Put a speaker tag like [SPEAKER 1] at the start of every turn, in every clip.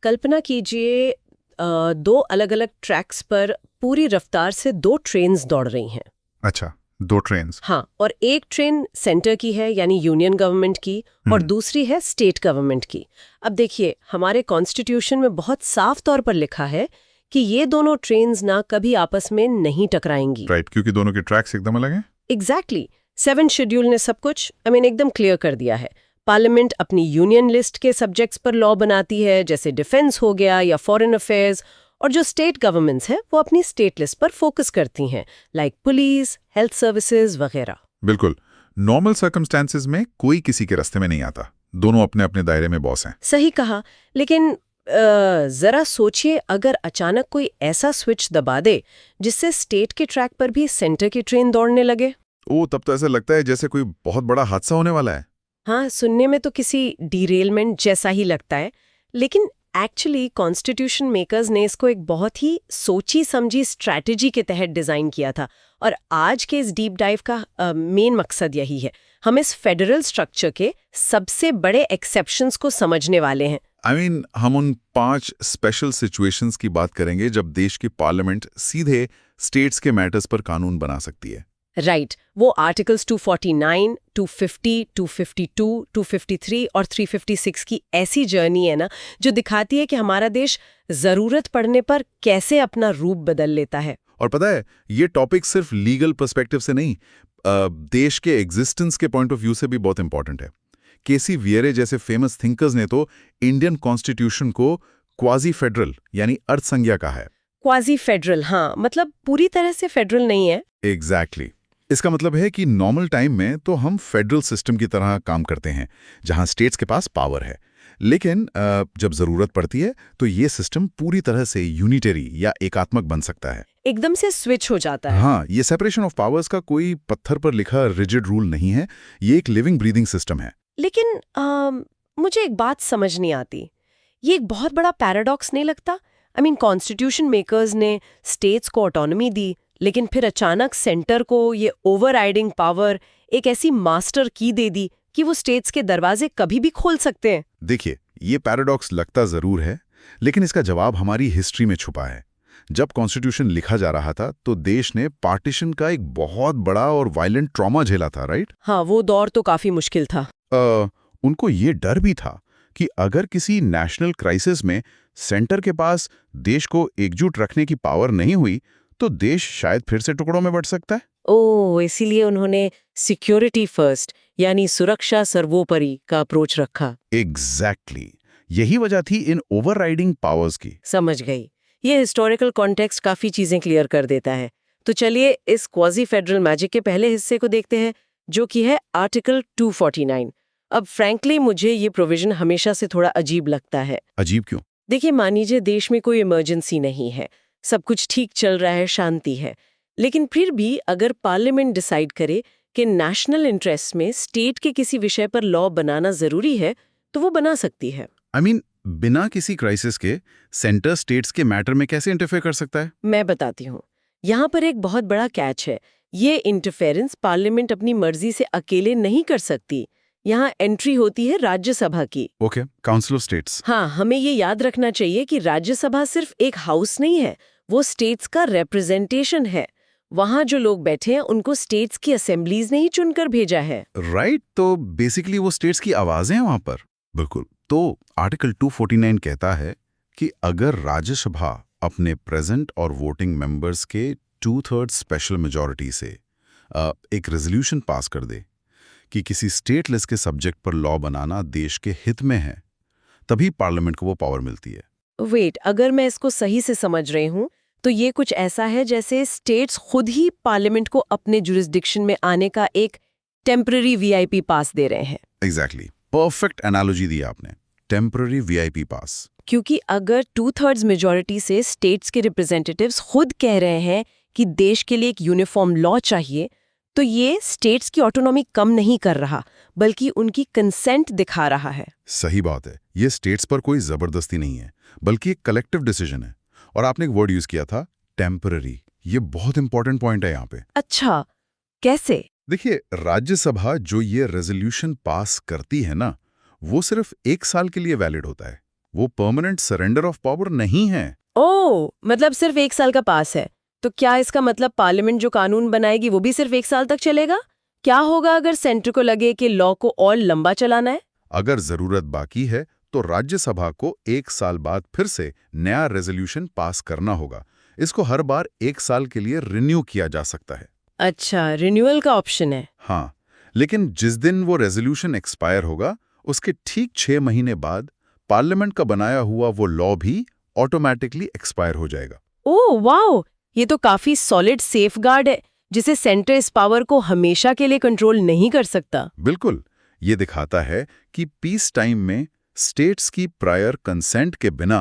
[SPEAKER 1] कल्पना कीजिए दो अलग अलग ट्रैक्स पर पूरी रफ्तार से दो ट्रेन्स दौड़ रही हैं।
[SPEAKER 2] अच्छा, दो ट्रेन्स।
[SPEAKER 1] हाँ, और एक ट्रेन सेंटर की है यानी यूनियन गवर्नमेंट की और दूसरी है स्टेट गवर्नमेंट की। अब देखिए, हमारे कॉन्स्टिट्यूशन में बहुत साफ तौर पर लिखा है कि ये दोनों ट्रेन्स ना कभी आपस में नहीं टकराएंगी।
[SPEAKER 2] राइट, क्योंकि दोनों के ट्रैक्स एकदम अलग हैं।
[SPEAKER 1] एग्जैक्टली। 7 शेड्यूल ने सब कुछ एकदम क्लियर कर दिया है। पार्लियामेंट अपनी यूनियन लिस्ट के सब्जेक्ट्स पर लॉ बनाती है, जैसे डिफेंस हो गया या फॉरेन अफेयर्स, और जो स्टेट गवर्नमेंट्स हैं वो अपनी स्टेट लिस्ट पर फोकस करती हैं, लाइक पुलिस, हेल्थ सर्विसेज वगैरह।
[SPEAKER 2] बिल्कुल, नॉर्मल सर्कमस्टेंसेस में कोई किसी के रास्ते में नहीं आता। दोनों अपने अपने दायरे में बॉस हैं।
[SPEAKER 1] सही कहा, लेकिन जरा सोचिए, अगर अचानक कोई ऐसा स्विच दबा दे जिससे स्टेट के ट्रैक पर भी सेंटर की ट्रेन दौड़ने लगे।
[SPEAKER 2] तब तो ऐसा लगता है जैसे कोई बहुत बड़ा हादसा होने वाला है।
[SPEAKER 1] हाँ, सुनने में तो किसी डीरेलमेंट जैसा ही लगता है, लेकिन एक्चुअली कॉन्स्टिट्यूशन मेकर्स ने इसको एक बहुत ही सोची समझी स्ट्रैटेजी के तहत डिजाइन किया था। और आज के इस डीप डाइव का मेन मकसद यही है। हम इस फेडरल स्ट्रक्चर के सबसे बड़े एक्सेप्शंस को समझने वाले हैं।
[SPEAKER 2] हम उन 5 स्पेशल सिचुएशंस की बात करेंगे जब देश की पार्लियामेंट सीधे स्टेट्स के मैटर्स पर कानून बना सकती है।
[SPEAKER 1] राइट, वो आर्टिकल्स 249, 250, 252, 253 और 356 की ऐसी जर्नी है ना, जो दिखाती है कि हमारा देश जरूरत पड़ने पर कैसे अपना रूप बदल लेता है।
[SPEAKER 2] और पता है, ये टॉपिक सिर्फ लीगल पर्सपेक्टिव से नहीं, देश के एग्जिस्टेंस के पॉइंट ऑफ व्यू से भी बहुत इंपॉर्टेंट है। केसी वियरे जैसे फेमस थिंकर्स ने तो इंडियन कॉन्स्टिट्यूशन को क्वाजी फेडरल यानी अर्धसंज्ञा कहा है।
[SPEAKER 1] क्वाजी फेडरल, हाँ, मतलब पूरी तरह से फेडरल नहीं है।
[SPEAKER 2] एग्जैक्टली। इसका मतलब है कि नॉर्मल टाइम में तो हम फेडरल सिस्टम की तरह काम करते हैं, जहां स्टेट्स के पास पावर है। लेकिन जब जरूरत पड़ती है तो ये सिस्टम पूरी तरह से यूनिटरी या एकात्मक बन सकता है।
[SPEAKER 1] एकदम से स्विच हो जाता है।
[SPEAKER 2] हाँ, ये सेपरेशन ऑफ पावर्स का कोई पत्थर पर लिखा रिजिड रूल नहीं है, ये एक लिविंग ब्रीदिंग सिस्टम है।
[SPEAKER 1] लेकिन मुझे एक बात समझ नहीं आती, ये एक बहुत बड़ा पैराडॉक्स नहीं लगता? कॉन्स्टिट्यूशन मेकर्स ने स्टेट्स को ऑटोनॉमी दी, लेकिन फिर अचानक सेंटर को ये ओवरराइडिंग पावर, एक ऐसी मास्टर की दे दी कि वो स्टेट्स के दरवाजे कभी भी खोल सकते हैं।
[SPEAKER 2] देखिए, ये पैराडॉक्स लगता जरूर है, लेकिन इसका जवाब हमारी हिस्ट्री में छुपा है। जब कॉन्स्टिट्यूशन लिखा जा रहा था तो देश ने पार्टीशन का एक बहुत बड़ा और वायलेंट ट्रॉमा झेला था, राइट?
[SPEAKER 1] हाँ, वो दौर तो काफी मुश्किल था।
[SPEAKER 2] उनको ये डर भी था कि अगर किसी नेशनल क्राइसिस में सेंटर के पास देश को एकजुट रखने की पावर नहीं हुई तो देश शायद फिर से टुकड़ों में बंट सकता है।
[SPEAKER 1] ओह, इसीलिए उन्होंने सिक्योरिटी फर्स्ट यानी सुरक्षा सर्वोपरि का अप्रोच रखा।
[SPEAKER 2] एग्जैक्टली, यही वजह थी इन ओवरराइडिंग पावर्स की।
[SPEAKER 1] समझ गई। ये हिस्टोरिकल कॉन्टेक्स्ट काफी चीजें क्लियर कर देता है। तो चलिए इस क्वाजी फेडरल मैजिक के पहले हिस्से को देखते हैं, जो कि है आर्टिकल 249। अब फ्रैंकली मुझे ये प्रोविजन हमेशा से थोड़ा अजीब लगता है।
[SPEAKER 2] अजीब क्यों?
[SPEAKER 1] देखिए, मान लीजिए देश में कोई इमरजेंसी नहीं है, सब कुछ ठीक चल रहा है, शांति है, लेकिन फिर भी अगर पार्लियामेंट डिसाइड करे कि नेशनल इंटरेस्ट में स्टेट के किसी विषय पर लॉ बनाना जरूरी है, तो वो बना सकती है।
[SPEAKER 2] बिना किसी क्राइसिस के सेंटर स्टेट्स के मैटर में कैसे इंटरफेयर कर सकता है?
[SPEAKER 1] मैं बताती हूँ। यहाँ पर एक बहुत बड़ा कैच है। ये इंटरफेरेंस पार्लियामेंट अपनी मर्जी से अकेले नहीं कर सकती। यहाँ एंट्री होती है राज्यसभा की।
[SPEAKER 2] Okay, council of states.
[SPEAKER 1] हाँ, हमें ये याद रखना चाहिए कि राज्यसभा सिर्फ एक हाउस नहीं है, वो स्टेट्स का रिप्रेजेंटेशन है। वहाँ जो लोग बैठे हैं उनको स्टेट्स की असेंबलीज ने ही चुनकर भेजा है।
[SPEAKER 2] राइट, तो बेसिकली वो स्टेट्स की आवाजें हैं वहां पर। बिल्कुल। तो आर्टिकल 249 कहता है कि अगर राज्यसभा अपने प्रेजेंट और वोटिंग मेंबर्स के 2/3 स्पेशल मेजॉरिटी से एक रेजोल्यूशन पास कर दे कि किसी स्टेट लिस्ट के सब्जेक्ट पर लॉ बनाना देश के हित में है, तभी पार्लियामेंट को वो पावर मिलती है।
[SPEAKER 1] वेट, अगर मैं इसको सही से समझ रही हूँ तो ये कुछ ऐसा है जैसे स्टेट्स खुद ही पार्लियामेंट को अपने जुरिस्डिक्शन में आने का एक टेम्पररी वीआईपी पास दे रहे हैं।
[SPEAKER 2] एग्जैक्टली, परफेक्ट एनालॉजी दी आपने, टेम्पररी वीआईपी पास।
[SPEAKER 1] क्योंकि अगर 2/3 मेजॉरिटी से स्टेट्स के रिप्रेजेंटेटिव्स खुद कह रहे हैं कि देश के लिए एक यूनिफॉर्म लॉ चाहिए, तो ये स्टेट्स की ऑटोनॉमी कम नहीं कर रहा, बल्कि उनकी कंसेंट दिखा रहा है।
[SPEAKER 2] सही बात है, ये स्टेट्स पर कोई जबरदस्ती नहीं है, बल्कि एक कलेक्टिव डिसीजन है। और आपने एक वर्ड यूज किया था, टेम्पररी। ये बहुत इंपॉर्टेंट पॉइंट है यहाँ पे।
[SPEAKER 1] अच्छा, कैसे?
[SPEAKER 2] देखिए, राज्यसभा जो ये रेजोल्यूशन पास करती है ना, वो सिर्फ 1 साल के लिए वैलिड होता है। वो परमानेंट सरेंडर ऑफ पावर नहीं है।
[SPEAKER 1] ओह, मतलब सिर्फ 1 साल का पास है। तो क्या इसका मतलब पार्लियामेंट जो कानून बनाएगी वो भी सिर्फ 1 साल तक चलेगा? क्या होगा अगर सेंटर को लगे कि लॉ को और लंबा चलाना है?
[SPEAKER 2] अगर जरूरत बाकी है तो राज्यसभा को 1 साल बाद फिर से नया रेजोल्यूशन पास करना होगा। इसको हर बार 1 साल के लिए रिन्यू किया जा सकता है।
[SPEAKER 1] अच्छा, रिन्यूअल का ऑप्शन है।
[SPEAKER 2] हाँ, लेकिन जिस दिन वो रेजोल्यूशन एक्सपायर होगा उसके ठीक 6 महीने बाद पार्लियामेंट का बनाया हुआ वो लॉ भी ऑटोमेटिकली एक्सपायर हो जाएगा।
[SPEAKER 1] ओह वाओ, ये तो काफी सॉलिड सेफगार्ड है जिसे सेंटर इस पावर को हमेशा के लिए कंट्रोल नहीं कर सकता।
[SPEAKER 2] बिल्कुल, ये दिखाता है कि पीस टाइम में स्टेट्स की प्रायर कंसेंट के बिना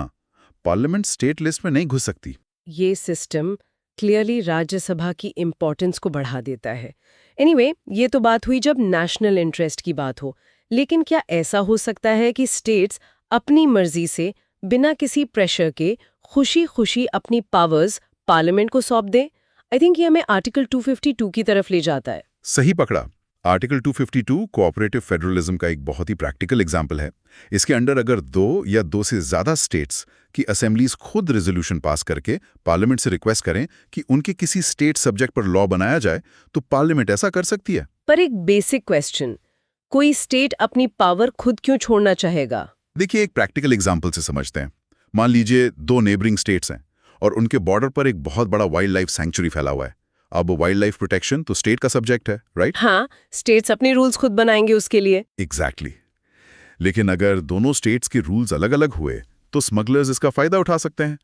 [SPEAKER 2] पार्लियामेंट स्टेट लिस्ट में नहीं घुस सकती।
[SPEAKER 1] ये सिस्टम क्लियरली राज्यसभा की इम्पोर्टेंस को बढ़ा देता है। एनीवे, ये तो बात हुई जब नेशनल इंटरेस्ट की बात हो, लेकिन क्या ऐसा हो सकता है कि स्टेट्स अपनी मर्जी से बिना किसी प्रेशर के खुशी-खुशी अपनी पावर्स पार्लियामेंट को सौंप दें? आई थिंक ये हमें आर्टिकल 252 की तरफ ले जाता है।
[SPEAKER 2] सही पकड़ा। आर्टिकल 252 कोऑपरेटिव फेडरलिज्म का एक बहुत ही प्रैक्टिकल एग्जाम्पल है। इसके अंडर अगर 2 या 2 से ज्यादा स्टेट्स की असेंबलीज खुद रेजोल्यूशन पास करके पार्लियामेंट से रिक्वेस्ट करें कि उनके किसी स्टेट सब्जेक्ट पर लॉ बनाया जाए, तो पार्लियामेंट ऐसा कर सकती है।
[SPEAKER 1] पर एक बेसिक क्वेश्चन, कोई स्टेट अपनी पावर खुद क्यों छोड़ना चाहेगा?
[SPEAKER 2] देखिए, एक प्रैक्टिकल एग्जाम्पल से समझते हैं। मान लीजिए 2 नेबरिंग स्टेट्स हैं और उनके बॉर्डर पर एक बहुत बड़ा वाइल्ड लाइफ सैंक्चुरी फैला हुआ है। अब वाइल्ड लाइफ प्रोटेक्शन तो स्टेट का सब्जेक्ट है, राइट?
[SPEAKER 1] हाँ, स्टेट्स अपने रूल्स खुद बनाएंगे उसके लिए।
[SPEAKER 2] एग्जैक्टली। लेकिन अगर दोनों स्टेट्स के रूल्स अलग-अलग हुए तो स्मगलर्स इसका फायदा उठा सकते हैं।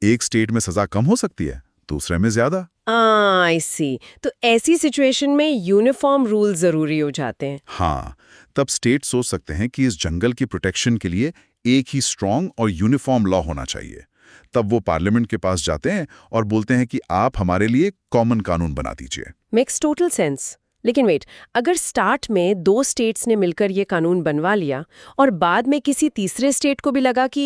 [SPEAKER 2] एक स्टेट में सजा कम हो सकती है, दूसरे में ज्यादा।
[SPEAKER 1] आई सी। तो ऐसी सिचुएशन में यूनिफॉर्म रूल जरूरी हो जाते हैं।
[SPEAKER 2] हाँ, तब स्टेट सोच सकते हैं कि इस जंगल की प्रोटेक्शन के लिए एक ही स्ट्रॉन्ग और यूनिफॉर्म लॉ होना चाहिए। तब वो पार्लियामेंट के पास जाते हैं और बोलते हैं कि आप हमारे लिए कॉमन कानून बना दीजिए।
[SPEAKER 1] Makes total sense. लेकिन वेट, अगर स्टार्ट में 2 स्टेट्स ने मिलकर ये कानून बनवा लिया और बाद में किसी तीसरे स्टेट को भी लगा कि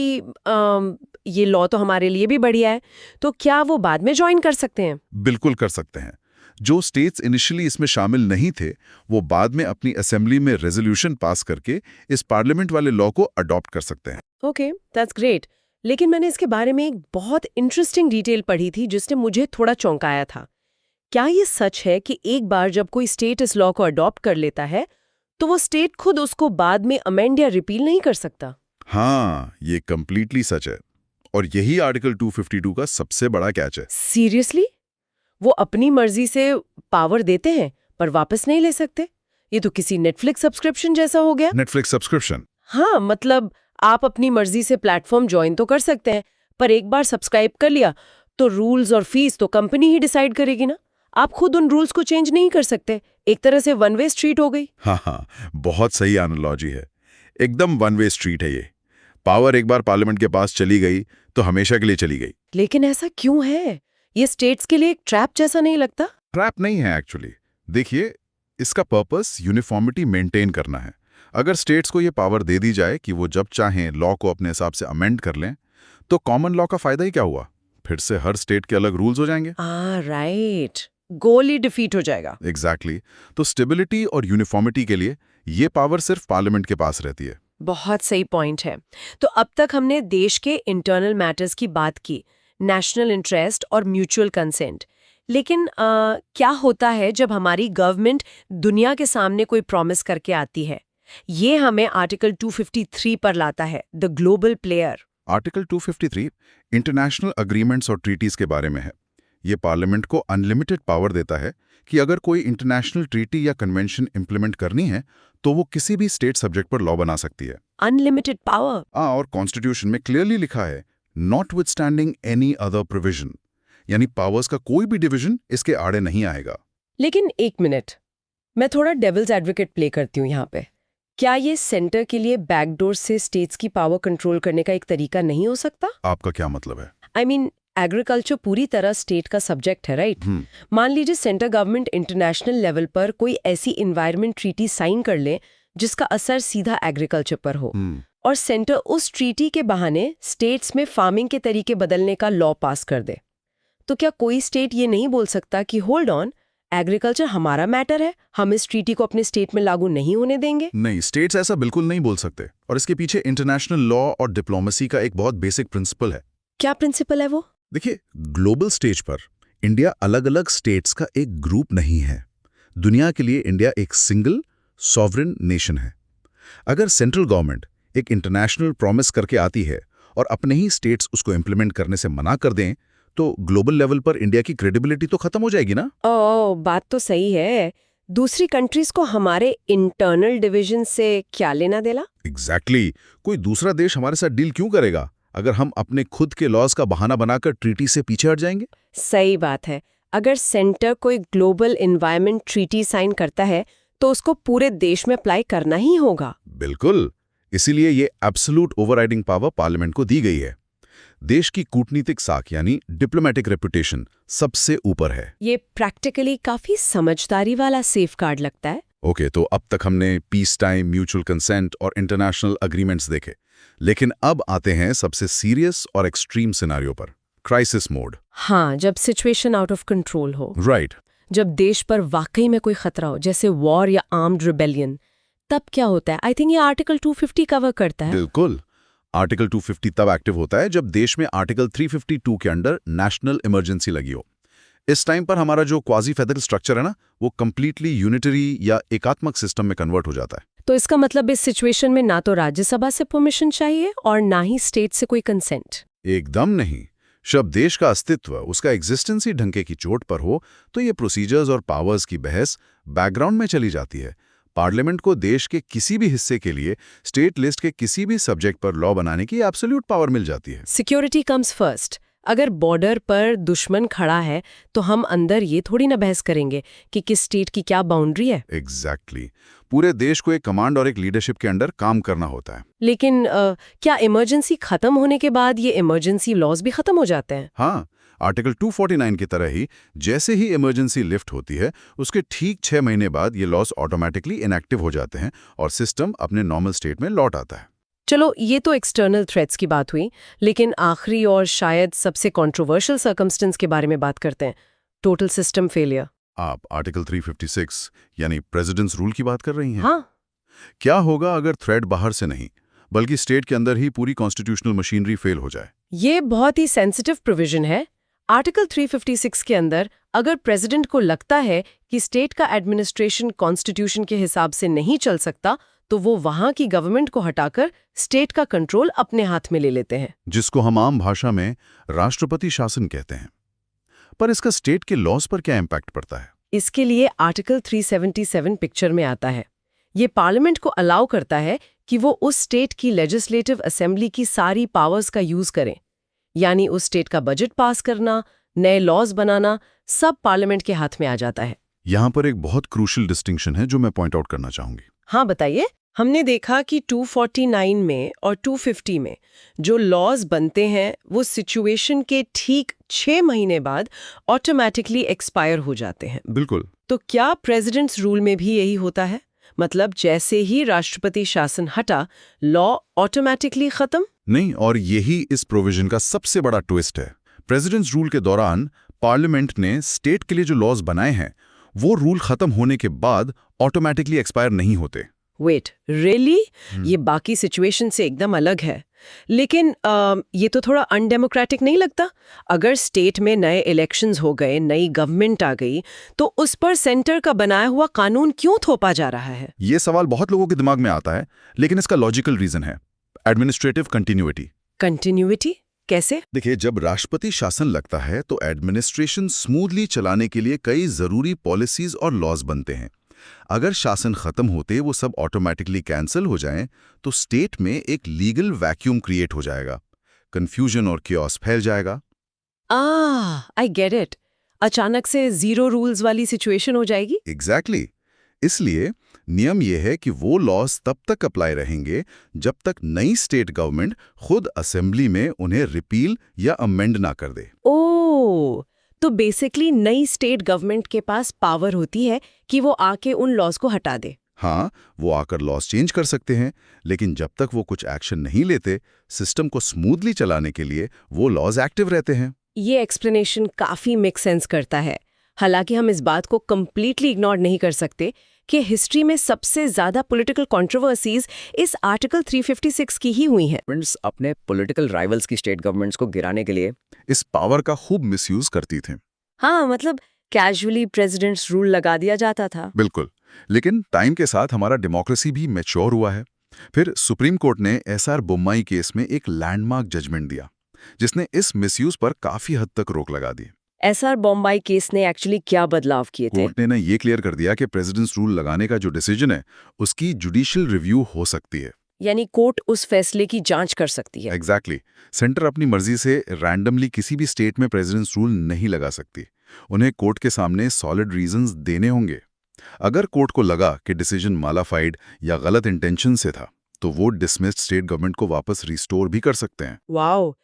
[SPEAKER 1] ये लॉ तो हमारे लिए भी बढ़िया है, तो क्या वो बाद में ज्वाइन कर सकते हैं?
[SPEAKER 2] बिल्कुल कर सकते हैं। जो स्टेट्स इनिशियली इसमें शामिल नहीं थे, वो बाद में अपनी असेंबली में रेजोल्यूशन पास करके इस पार्लियामेंट वाले लॉ को अडॉप्ट कर सकते हैं।
[SPEAKER 1] Okay, that's great. लेकिन मैंने इसके बारे में एक बहुत इंटरेस्टिंग डिटेल पढ़ी थी जिसने मुझे थोड़ा चौंकाया था। क्या ये सच है कि एक बार जब कोई स्टेट इस लॉ को अडॉप्ट कर लेता है तो वो स्टेट खुद उसको बाद में अमेंड या रिपील नहीं कर सकता?
[SPEAKER 2] हाँ, ये कंप्लीटली सच है और यही आर्टिकल 252 का सबसे बड़ा कैच है।
[SPEAKER 1] सीरियसली? वो अपनी मर्जी से पावर देते हैं पर वापस नहीं ले सकते? ये तो किसी नेटफ्लिक्स सब्सक्रिप्शन जैसा हो गया।
[SPEAKER 2] Netflix subscription?
[SPEAKER 1] हाँ, मतलब आप अपनी मर्जी से प्लेटफॉर्म ज्वाइन तो कर सकते हैं, पर एक बार सब्सक्राइब कर लिया तो रूल्स और फीस तो कंपनी ही डिसाइड करेगी ना। आप खुद उन रूल्स को चेंज नहीं कर सकते। एक तरह से वन वे स्ट्रीट हो गई।
[SPEAKER 2] हाँ, बहुत सही एनालॉजी है। एकदम वन वे स्ट्रीट है ये। पावर एक बार पार्लियामेंट के पास चली गई तो हमेशा के लिए चली गई।
[SPEAKER 1] लेकिन ऐसा क्यों है? ये स्टेट्स के लिए एक ट्रैप जैसा नहीं लगता?
[SPEAKER 2] ट्रैप नहीं है एक्चुअली। देखिए, इसका पर्पस यूनिफॉर्मिटी मेंटेन करना है। अगर स्टेट्स को ये पावर दे दी जाए कि वो जब चाहें लॉ को अपने हिसाब से अमेंड कर लें, तो कॉमन लॉ का फायदा ही क्या हुआ? फिर से हर स्टेट के अलग रूल्स हो जाएंगे।
[SPEAKER 1] राइट, गोल ही डिफीट हो जाएगा।
[SPEAKER 2] एग्जैक्टली। तो स्टेबिलिटी और यूनिफॉर्मिटी के लिए ये पावर सिर्फ पार्लियामेंट के पास रहती है।
[SPEAKER 1] बहुत सही पॉइंट है। तो अब तक हमने देश के इंटरनल मैटर्स की बात की, नेशनल इंटरेस्ट और म्यूचुअल कंसेंट। लेकिन क्या होता है जब हमारी गवर्नमेंट दुनिया के सामने कोई प्रॉमिस करके आती है? ये हमें आर्टिकल 253 पर लाता है, the global player.
[SPEAKER 2] Article 253 international agreements और ट्रीटीज के बारे में है। ये पार्लियामेंट को अनलिमिटेड पावर देता है कि अगर कोई इंटरनेशनल ट्रीटी या कन्वेंशन इंप्लीमेंट करनी है तो वो किसी भी स्टेट सब्जेक्ट पर लॉ बना सकती है।
[SPEAKER 1] Unlimited power?
[SPEAKER 2] और कॉन्स्टिट्यूशन में क्लियरली लिखा है, नॉटविथस्टैंडिंग एनी अदर प्रोविजन, यानी पावर्स का कोई भी डिवीजन इसके आड़े नहीं आएगा।
[SPEAKER 1] लेकिन एक मिनट, मैं थोड़ा डेविल्स एडवोकेट प्ले करती हूँ यहाँ पे। क्या ये सेंटर के लिए बैकडोर से स्टेट्स की पावर कंट्रोल करने का एक तरीका नहीं हो सकता?
[SPEAKER 2] आपका क्या मतलब है?
[SPEAKER 1] आई मीन, एग्रीकल्चर पूरी तरह स्टेट का सब्जेक्ट है, राइट? मान लीजिए सेंटर गवर्नमेंट इंटरनेशनल लेवल पर कोई ऐसी एनवायरनमेंट ट्रीटी साइन कर ले जिसका असर सीधा एग्रीकल्चर पर हो, और सेंटर उस ट्रीटी के बहाने स्टेट्स में फार्मिंग के तरीके बदलने का लॉ पास कर दे, तो क्या कोई स्टेट ये नहीं बोल सकता कि होल्ड ऑन, एग्रीकल्चर हमारा मैटर है, हम इस ट्रीटी को अपने स्टेट में लागू नहीं होने देंगे?
[SPEAKER 2] नहीं, स्टेट्स ऐसा बिल्कुल नहीं बोल सकते, और इसके पीछे इंटरनेशनल लॉ और डिप्लोमेसी का एक बहुत बेसिक प्रिंसिपल है।
[SPEAKER 1] क्या प्रिंसिपल है वो?
[SPEAKER 2] देखिए, ग्लोबल स्टेज पर इंडिया अलग अलग स्टेट्स का एक ग्रुप नहीं है। दुनिया के लिए इंडिया एक सिंगल सॉवरेन नेशन है। अगर सेंट्रल गवर्नमेंट एक इंटरनेशनल प्रॉमिस करके आती है और अपने ही स्टेट्स उसको इम्प्लीमेंट करने से मना कर दें, तो ग्लोबल लेवल पर इंडिया की क्रेडिबिलिटी तो खत्म हो जाएगी ना।
[SPEAKER 1] ओह, बात तो सही है। दूसरी कंट्रीज को हमारे इंटरनल डिवीजन से क्या लेना देना?
[SPEAKER 2] एग्जैक्टली। कोई दूसरा देश हमारे साथ डील क्यों करेगा अगर हम अपने खुद के लॉज का बहाना बनाकर ट्रीटी से पीछे हट जाएंगे?
[SPEAKER 1] सही बात है। अगर सेंटर कोई ग्लोबल एनवायरनमेंट ट्रीटी साइन करता है तो उसको पूरे देश में अप्लाई करना ही होगा।
[SPEAKER 2] बिल्कुल। इसीलिए ये एब्सोल्यूट ओवरराइडिंग पावर पार्लियामेंट को दी गई है। देश की कूटनीतिक साख यानी डिप्लोमेटिक रेपुटेशन सबसे ऊपर है।
[SPEAKER 1] ये प्रैक्टिकली काफी समझदारी वाला सेफगार्ड लगता है।
[SPEAKER 2] ओके, तो अब तक हमने पीस टाइम, म्यूचुअल कंसेंट और इंटरनेशनल अग्रीमेंट्स देखे, लेकिन अब आते हैं सबसे सीरियस और एक्सट्रीम सिनेरियो पर, क्राइसिस मोड।
[SPEAKER 1] हाँ, जब सिचुएशन आउट ऑफ कंट्रोल हो।
[SPEAKER 2] राइट।
[SPEAKER 1] जब देश पर वाकई में कोई खतरा हो, जैसे वॉर या आर्म्ड रिबेलियन, तब क्या होता है? आई थिंक ये आर्टिकल 250 कवर करता है।
[SPEAKER 2] बिल्कुल। आर्टिकल 250 तब एक्टिव होता है जब देश में आर्टिकल 352 के अंडर नेशनल इमरजेंसी लगी हो। इस टाइम पर हमारा जो क्वाजी फेडरल स्ट्रक्चर है ना, वो कंप्लीटली यूनिटरी या एकात्मक सिस्टम में कन्वर्ट हो जाता है।
[SPEAKER 1] तो इसका मतलब इस सिचुएशन में ना तो राज्यसभा से परमिशन चाहिए और ना ही स्टेट से कोई कंसेंट।
[SPEAKER 2] एकदम नहीं। जब देश का अस्तित्व, उसका एग्जिस्टेंस ही ढंके की चोट पर हो, तो ये प्रोसीजर्स और पावर्स की बहस बैकग्राउंड में चली जाती है। पार्लियामेंट को देश के किसी भी हिस्से के लिए स्टेट लिस्ट के किसी भी सब्जेक्ट पर लॉ बनाने की एब्सोल्यूट पावर मिल जाती है।
[SPEAKER 1] Security comes first. अगर बॉर्डर पर दुश्मन खड़ा है तो हम अंदर ये थोड़ी ना बहस करेंगे कि किस स्टेट की क्या बाउंड्री है।
[SPEAKER 2] एग्जैक्टली। पूरे देश को एक कमांड और एक लीडरशिप के अंडर काम करना होता है।
[SPEAKER 1] लेकिन क्या इमरजेंसी खत्म होने के बाद ये इमरजेंसी लॉज भी खत्म हो जाते हैं?
[SPEAKER 2] हाँ, आर्टिकल 249 की तरह ही जैसे ही इमरजेंसी लिफ्ट होती है, उसके ठीक 6 महीने बाद ये लॉज ऑटोमेटिकली इनएक्टिव हो जाते हैं और सिस्टम अपने नॉर्मल स्टेट में लौट आता है।
[SPEAKER 1] चलो, ये तो एक्सटर्नल थ्रेट्स की बात हुई, लेकिन आखिरी और शायद सबसे कंट्रोवर्शियल सर्कमस्टेंस के बारे में बात करते हैं, टोटल सिस्टम फेलियर।
[SPEAKER 2] आप आर्टिकल 356 यानी प्रेसिडेंट्स रूल की बात कर रही हैं?
[SPEAKER 1] हाँ।
[SPEAKER 2] क्या होगा अगर थ्रेट बाहर से नहीं, बल्कि स्टेट के अंदर ही पूरी कॉन्स्टिट्यूशनल मशीनरी फेल हो जाए?
[SPEAKER 1] ये बहुत ही सेंसिटिव प्रोविजन है। आर्टिकल 356 के अंदर अगर प्रेसिडेंट को लगता है कि स्टेट का एडमिनिस्ट्रेशन कॉन्स्टिट्यूशन के हिसाब से नहीं चल सकता, तो वो वहां की गवर्नमेंट को हटाकर स्टेट का कंट्रोल अपने हाथ में ले लेते हैं,
[SPEAKER 2] जिसको हम आम भाषा में राष्ट्रपति शासन कहते हैं। पर इसका स्टेट के लॉज पर क्या इम्पैक्ट पड़ता है?
[SPEAKER 1] इसके लिए आर्टिकल 377 पिक्चर में आता है। ये पार्लियामेंट को अलाउ करता है कि वो उस स्टेट की लेजिस्लेटिव असेंबली की सारी पावर्स का यूज करें, यानी उस स्टेट का बजट पास करना, नए लॉज बनाना, सब पार्लियामेंट के हाथ में आ जाता है।
[SPEAKER 2] यहाँ पर एक बहुत क्रूशियल डिस्टिंक्शन है जो मैं पॉइंट आउट करना चाहूंगी।
[SPEAKER 1] हाँ, बताइए। हमने देखा कि 249 में और 250 में जो लॉज बनते हैं वो सिचुएशन के ठीक 6 महीने बाद ऑटोमेटिकली एक्सपायर हो जाते हैं।
[SPEAKER 2] बिल्कुल।
[SPEAKER 1] तो क्या प्रेसिडेंट्स रूल में भी यही होता है? मतलब जैसे ही राष्ट्रपति शासन हटा, लॉ ऑटोमेटिकली खत्म?
[SPEAKER 2] नहीं, और यही इस प्रोविजन का सबसे बड़ा ट्विस्ट है। प्रेसिडेंट्स रूल के दौरान पार्लियामेंट ने स्टेट के लिए जो लॉज बनाए हैं, वो रूल खत्म होने के बाद ऑटोमेटिकली एक्सपायर नहीं होते।
[SPEAKER 1] Wait, really? ये बाकी सिचुएशन से एकदम अलग है। लेकिन ये तो थोड़ा अनडेमोक्रेटिक नहीं लगता? अगर स्टेट में नए इलेक्शंस हो गए, नई गवर्नमेंट आ गई, तो उस पर सेंटर का बनाया हुआ कानून क्यों थोपा जा रहा है?
[SPEAKER 2] ये सवाल बहुत लोगों के दिमाग में आता है, लेकिन इसका लॉजिकल रीजन है एडमिनिस्ट्रेटिव कंटिन्यूटी।
[SPEAKER 1] कंटिन्यूटी कैसे?
[SPEAKER 2] देखिए, जब राष्ट्रपति शासन लगता है तो एडमिनिस्ट्रेशन स्मूथली चलाने के लिए कई जरूरी पॉलिसीज और लॉज बनते हैं। अगर शासन खत्म होते वो सब ऑटोमेटिकली कैंसिल हो जाएं, तो स्टेट में एक लीगल वैक्यूम क्रिएट हो जाएगा, कंफ्यूजन और कियोस फैल जाएगा।
[SPEAKER 1] I get it. अचानक से जीरो रूल्स वाली सिचुएशन हो जाएगी।
[SPEAKER 2] एग्जैक्टली। इसलिए नियम यह है कि वो लॉज तब तक अप्लाई रहेंगे जब तक नई स्टेट गवर्नमेंट खुद असेंबली में उन्हें रिपील या अमेंड ना कर दे।
[SPEAKER 1] ओह, तो बेसिकली नई स्टेट गवर्नमेंट के पास पावर होती है कि वो आके उन लॉज को हटा दे।
[SPEAKER 2] हाँ, वो आकर लॉज चेंज कर सकते हैं, लेकिन जब तक वो कुछ एक्शन नहीं लेते, सिस्टम को स्मूथली चलाने के लिए वो लॉज एक्टिव रहते हैं।
[SPEAKER 1] ये एक्सप्लेनेशन काफी मेक सेंस करता है। हालांकि हम इस बात को कंप्लीटली इग्नोर नहीं कर सकते कि हिस्ट्री में सबसे ज्यादा पॉलिटिकल कंट्रोवर्सीज इस आर्टिकल 356 की ही हुई हैं।
[SPEAKER 3] गवर्नमेंट्स अपने पॉलिटिकल राइवल्स की स्टेट गवर्नमेंट्स को गिराने के लिए
[SPEAKER 2] इस पावर का खूब मिसयूज करती थी।
[SPEAKER 1] हाँ, मतलब कैजुअली प्रेसिडेंट्स रूल लगा दिया जाता था।
[SPEAKER 2] बिल्कुल, लेकिन टाइम के साथ हमारा डेमोक्रेसी भी मैच्योर हुआ है। फिर सुप्रीम कोर्ट ने एसआर बोम्मई केस में एक लैंडमार्क जजमेंट दिया, जिसने इस मिसयूज पर काफी हद तक रोक लगा दी।
[SPEAKER 1] एसआर बॉम्बई केस ने एक्चुअली क्या बदलाव किए थे?
[SPEAKER 2] कोर्ट ने ये क्लियर कर दिया कि प्रेसिडेंट्स रूल लगाने का जो डिसीजन है, उसकी जुडिशियल रिव्यू हो सकती है।
[SPEAKER 1] यानी कोर्ट उस फैसले की जांच कर सकती है।
[SPEAKER 2] एग्जैक्टली। सेंटर अपनी मर्जी से रैंडमली किसी भी स्टेट में प्रेसिडेंट्स रूल नहीं लगा सकती। उन्हें कोर्ट के सामने सॉलिड रीजंस देने होंगे। अगर कोर्ट को लगा कि डिसीजन मालाफाइड या गलत इंटेंशन से था, तो वो डिसमिस्ड स्टेट गवर्नमेंट को वापस रिस्टोर भी कर सकते हैं।
[SPEAKER 1] वाओ,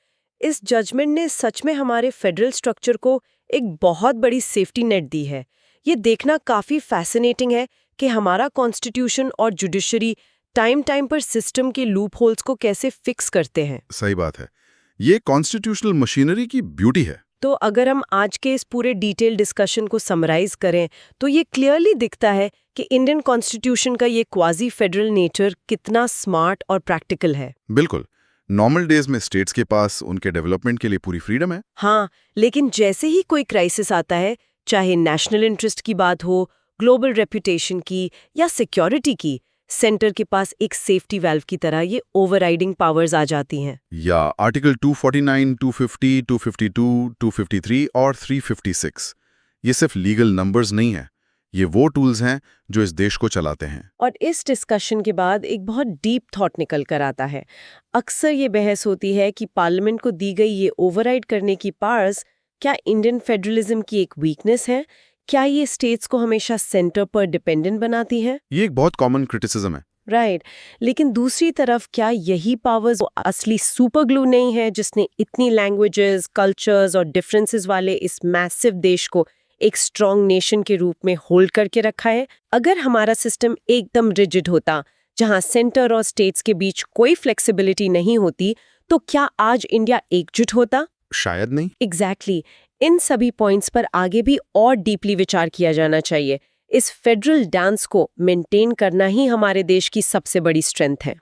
[SPEAKER 1] इस जजमेंट ने सच में हमारे फेडरल स्ट्रक्चर को एक बहुत बड़ी सेफ्टी नेट दी है। ये देखना काफी फैसिनेटिंग है कि हमारा कॉन्स्टिट्यूशन और जुडिशरी टाइम टाइम पर सिस्टम के लूप होल्स को कैसे फिक्स करते हैं।
[SPEAKER 2] सही बात है। ये कॉन्स्टिट्यूशनल मशीनरी की ब्यूटी है।
[SPEAKER 1] तो अगर हम आज के इस पूरे डिटेल डिस्कशन को समराइज करें तो ये क्लियरली दिखता है कि इंडियन कॉन्स्टिट्यूशन का ये क्वाजी फेडरल नेचर कितना स्मार्ट और प्रैक्टिकल है।
[SPEAKER 2] बिल्कुल। नॉर्मल डेज में स्टेट्स के पास उनके डेवलपमेंट के लिए पूरी फ्रीडम है।
[SPEAKER 1] हाँ, लेकिन जैसे ही कोई क्राइसिस आता है, चाहे नेशनल इंटरेस्ट की बात हो, ग्लोबल रेपुटेशन की या सिक्योरिटी की, सेंटर के पास एक सेफ्टी वाल्व की तरह ये ओवरराइडिंग पावर्स आ जाती हैं।
[SPEAKER 2] या आर्टिकल 249, 250, 252, 253 और 356, ये सिर्फ लीगल नंबर्स नहीं है, ये वो टूल्स हैं जो इस देश को चलाते हैं।
[SPEAKER 1] और इस डिस्कशन के बाद एक बहुत डीप थॉट निकल कर आता है। अक्सर ये बहस होती है कि पार्लियामेंट को दी गई ये ओवरराइड करने की पावर्स क्या इंडियन फेडरलिज्म की एक वीकनेस है? क्या ये स्टेट्स को हमेशा सेंटर पर डिपेंडेंट बनाती है?
[SPEAKER 2] ये एक बहुत कॉमन क्रिटिसिज्म है।
[SPEAKER 1] राइट, लेकिन दूसरी तरफ क्या यही पावर्स असली सुपर ग्लू नहीं है जिसने इतनी लैंग्वेजेस, कल्चर्स और डिफरेंसेस वाले इस मैसिव देश को एक स्ट्रॉन्ग नेशन के रूप में होल्ड करके रखा है? अगर हमारा सिस्टम एकदम रिजिड होता, जहां सेंटर और स्टेट्स के बीच कोई फ्लेक्सिबिलिटी नहीं होती, तो क्या आज इंडिया एकजुट होता?
[SPEAKER 2] शायद नहीं।
[SPEAKER 1] एग्जैक्टली। इन सभी पॉइंट्स पर आगे भी और डीपली विचार किया जाना चाहिए। इस फेडरल डांस को मेंटेन करना ही हमारे देश की सबसे बड़ी स्ट्रेंथ है।